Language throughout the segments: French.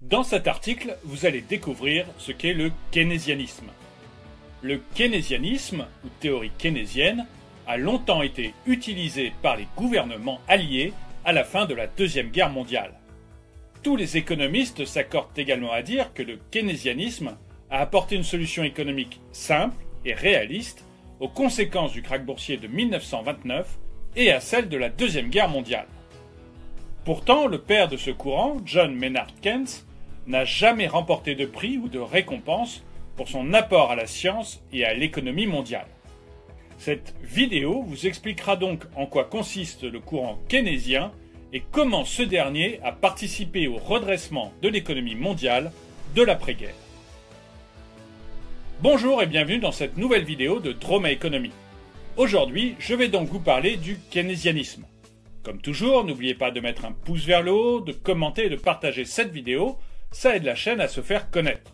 Dans cet article, vous allez découvrir ce qu'est le keynésianisme. Le keynésianisme, ou théorie keynésienne, a longtemps été utilisé par les gouvernements alliés à la fin de la Deuxième Guerre mondiale. Tous les économistes s'accordent également à dire que le keynésianisme a apporté une solution économique simple et réaliste aux conséquences du krach boursier de 1929 et à celles de la Deuxième Guerre mondiale. Pourtant, le père de ce courant, John Maynard Keynes, n'a jamais remporté de prix ou de récompense pour son apport à la science et à l'économie mondiale. Cette vidéo vous expliquera donc en quoi consiste le courant keynésien et comment ce dernier a participé au redressement de l'économie mondiale de l'après-guerre. Bonjour et bienvenue dans cette nouvelle vidéo de Droma Economy. Aujourd'hui, je vais donc vous parler du keynésianisme. Comme toujours, n'oubliez pas de mettre un pouce vers le haut, de commenter et de partager cette vidéo, ça aide la chaîne à se faire connaître.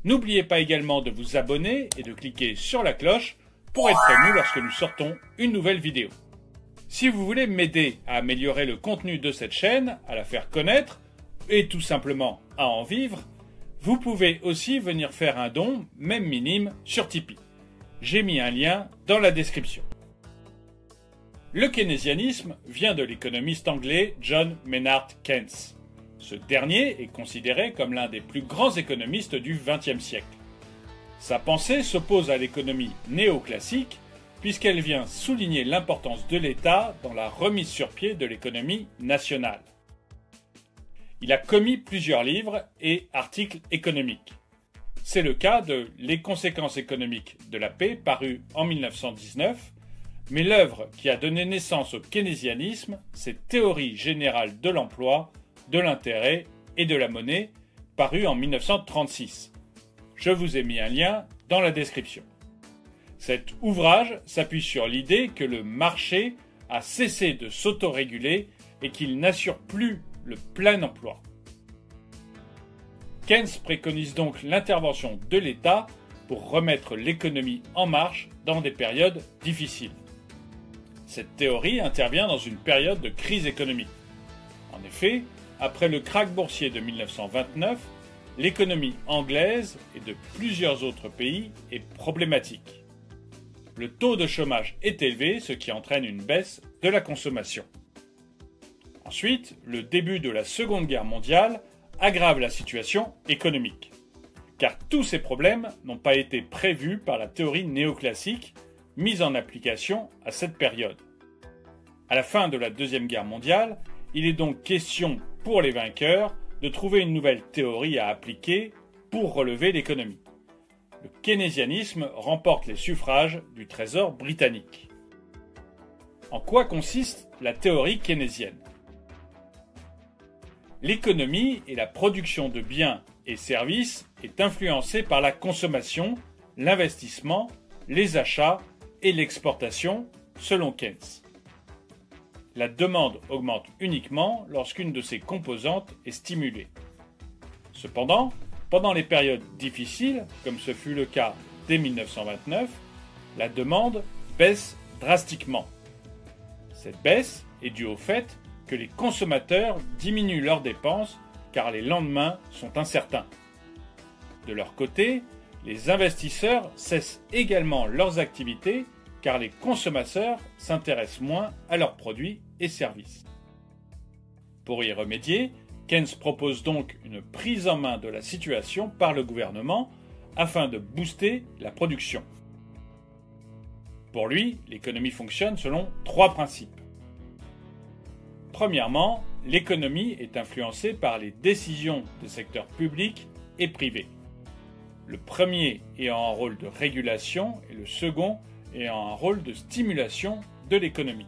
N'oubliez pas également de vous abonner et de cliquer sur la cloche pour être prévenu lorsque nous sortons une nouvelle vidéo. Si vous voulez m'aider à améliorer le contenu de cette chaîne, à la faire connaître et tout simplement à en vivre, vous pouvez aussi venir faire un don, même minime, sur Tipeee. J'ai mis un lien dans la description. Le keynésianisme vient de l'économiste anglais John Maynard Keynes. Ce dernier est considéré comme l'un des plus grands économistes du XXe siècle. Sa pensée s'oppose à l'économie néoclassique puisqu'elle vient souligner l'importance de l'État dans la remise sur pied de l'économie nationale. Il a commis plusieurs livres et articles économiques. C'est le cas de Les conséquences économiques de la paix, paru en 1919, mais l'œuvre qui a donné naissance au keynésianisme, c'est Théorie générale de l'emploi, de l'intérêt et de la monnaie, paru en 1936. Je vous ai mis un lien dans la description. Cet ouvrage s'appuie sur l'idée que le marché a cessé de s'autoréguler et qu'il n'assure plus le plein emploi. Keynes préconise donc l'intervention de l'État pour remettre l'économie en marche dans des périodes difficiles. Cette théorie intervient dans une période de crise économique. En effet, après le krach boursier de 1929, l'économie anglaise et de plusieurs autres pays est problématique. Le taux de chômage est élevé, ce qui entraîne une baisse de la consommation. Ensuite, le début de la Seconde Guerre mondiale aggrave la situation économique, car tous ces problèmes n'ont pas été prévus par la théorie néoclassique mise en application à cette période. À la fin de la Deuxième Guerre mondiale, il est donc question pour les vainqueurs de trouver une nouvelle théorie à appliquer pour relever l'économie. Le keynésianisme remporte les suffrages du Trésor britannique. En quoi consiste la théorie keynésienne ? L'économie et la production de biens et services est influencée par la consommation, l'investissement, les achats et l'exportation, selon Keynes. La demande augmente uniquement lorsqu'une de ses composantes est stimulée. Cependant, pendant les périodes difficiles, comme ce fut le cas dès 1929, la demande baisse drastiquement. Cette baisse est due au fait que les consommateurs diminuent leurs dépenses car les lendemains sont incertains. De leur côté, les investisseurs cessent également leurs activités car les consommateurs s'intéressent moins à leurs produits et services. Pour y remédier, Keynes propose donc une prise en main de la situation par le gouvernement afin de booster la production. Pour lui, l'économie fonctionne selon trois principes. Premièrement, l'économie est influencée par les décisions des secteurs publics et privés. Le premier ayant un rôle de régulation et le second ayant un rôle de stimulation de l'économie.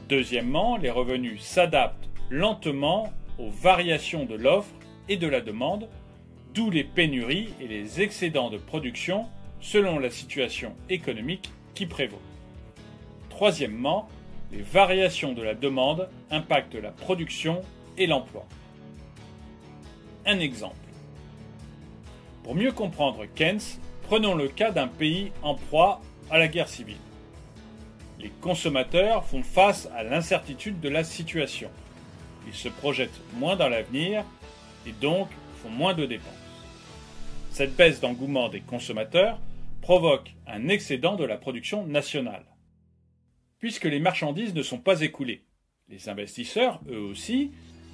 Deuxièmement, les revenus s'adaptent lentement aux variations de l'offre et de la demande, d'où les pénuries et les excédents de production selon la situation économique qui prévaut. Troisièmement, les variations de la demande impactent la production et l'emploi. Un exemple. Pour mieux comprendre Keynes, prenons le cas d'un pays en proie à la guerre civile. Les consommateurs font face à l'incertitude de la situation. Ils se projettent moins dans l'avenir et donc font moins de dépenses. Cette baisse d'engouement des consommateurs provoque un excédent de la production nationale. Puisque les marchandises ne sont pas écoulées, les investisseurs, eux aussi,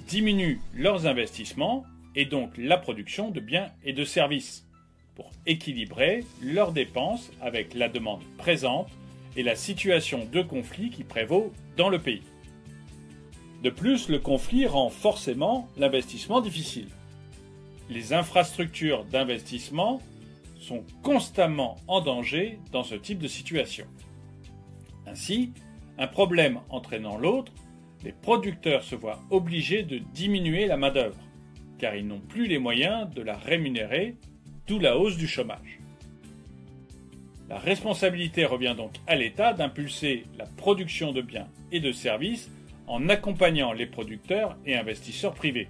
diminuent leurs investissements et donc la production de biens et de services pour équilibrer leurs dépenses avec la demande présente et la situation de conflit qui prévaut dans le pays. De plus, le conflit rend forcément l'investissement difficile. Les infrastructures d'investissement sont constamment en danger dans ce type de situation. Ainsi, un problème entraînant l'autre, les producteurs se voient obligés de diminuer la main-d'œuvre, car ils n'ont plus les moyens de la rémunérer, d'où la hausse du chômage. La responsabilité revient donc à l'État d'impulser la production de biens et de services en accompagnant les producteurs et investisseurs privés.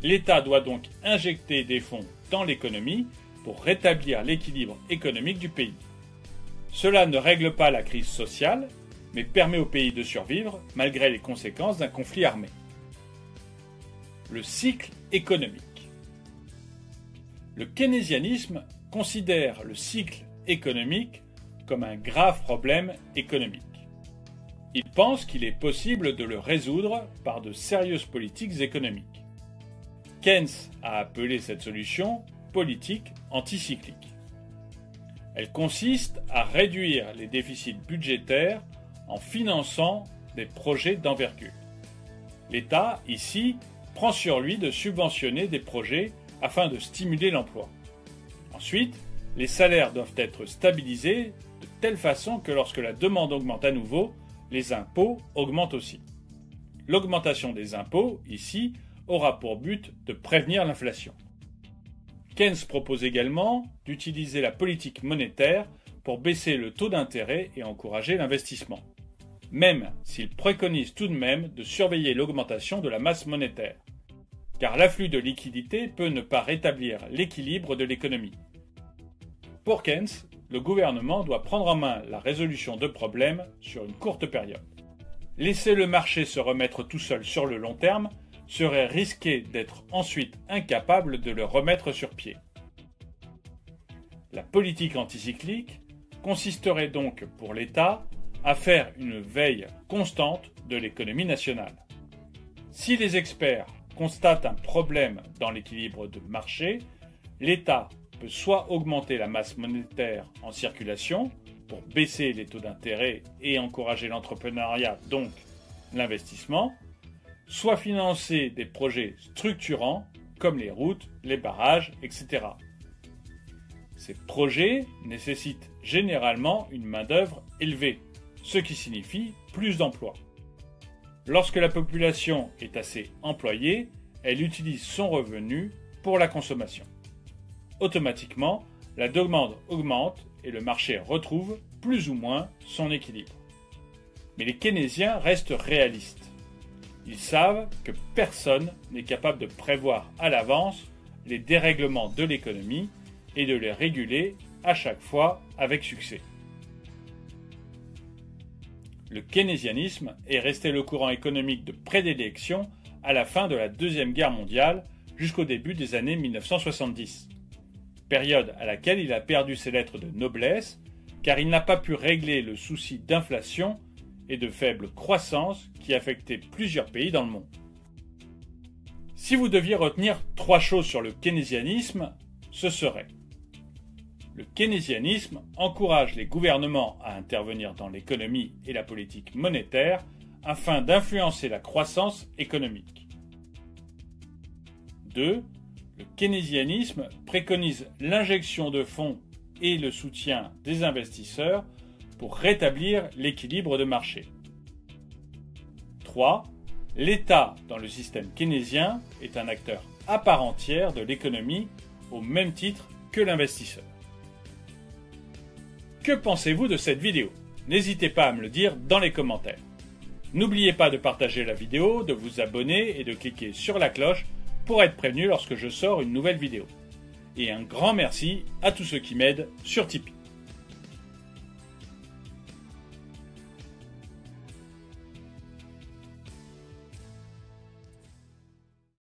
L'État doit donc injecter des fonds dans l'économie pour rétablir l'équilibre économique du pays. Cela ne règle pas la crise sociale, mais permet au pays de survivre malgré les conséquences d'un conflit armé. Le cycle économique. Le keynésianisme considère le cycle économique comme un grave problème économique. Il pense qu'il est possible de le résoudre par de sérieuses politiques économiques. Keynes a appelé cette solution politique anticyclique. Elle consiste à réduire les déficits budgétaires en finançant des projets d'envergure. L'État, ici, prend sur lui de subventionner des projets afin de stimuler l'emploi. Ensuite, les salaires doivent être stabilisés de telle façon que lorsque la demande augmente à nouveau, les impôts augmentent aussi. L'augmentation des impôts, ici, aura pour but de prévenir l'inflation. Keynes propose également d'utiliser la politique monétaire pour baisser le taux d'intérêt et encourager l'investissement, même s'il préconise tout de même de surveiller l'augmentation de la masse monétaire, car l'afflux de liquidités peut ne pas rétablir l'équilibre de l'économie. Pour Keynes, le gouvernement doit prendre en main la résolution de problèmes sur une courte période. Laisser le marché se remettre tout seul sur le long terme serait risquer d'être ensuite incapable de le remettre sur pied. La politique anticyclique consisterait donc pour l'État à faire une veille constante de l'économie nationale. Si les experts constatent un problème dans l'équilibre de marché, l'État peut soit augmenter la masse monétaire en circulation pour baisser les taux d'intérêt et encourager l'entrepreneuriat, donc l'investissement, soit financer des projets structurants comme les routes, les barrages, etc. Ces projets nécessitent généralement une main-d'œuvre élevée, ce qui signifie plus d'emplois. Lorsque la population est assez employée, elle utilise son revenu pour la consommation. Automatiquement, la demande augmente et le marché retrouve plus ou moins son équilibre. Mais les keynésiens restent réalistes. Ils savent que personne n'est capable de prévoir à l'avance les dérèglements de l'économie et de les réguler à chaque fois avec succès. Le keynésianisme est resté le courant économique de prédilection à la fin de la Deuxième Guerre mondiale jusqu'au début des années 1970, période à laquelle il a perdu ses lettres de noblesse car il n'a pas pu régler le souci d'inflation et de faible croissance qui affectait plusieurs pays dans le monde. Si vous deviez retenir 3 choses sur le keynésianisme, ce serait: le keynésianisme encourage les gouvernements à intervenir dans l'économie et la politique monétaire afin d'influencer la croissance économique. 2. Le keynésianisme préconise l'injection de fonds et le soutien des investisseurs pour rétablir l'équilibre de marché. 3. L'État dans le système keynésien est un acteur à part entière de l'économie au même titre que l'investisseur. Que pensez-vous de cette vidéo? N'hésitez pas à me le dire dans les commentaires. N'oubliez pas de partager la vidéo, de vous abonner et de cliquer sur la cloche pour être prévenu lorsque je sors une nouvelle vidéo. Et un grand merci à tous ceux qui m'aident sur Tipeee.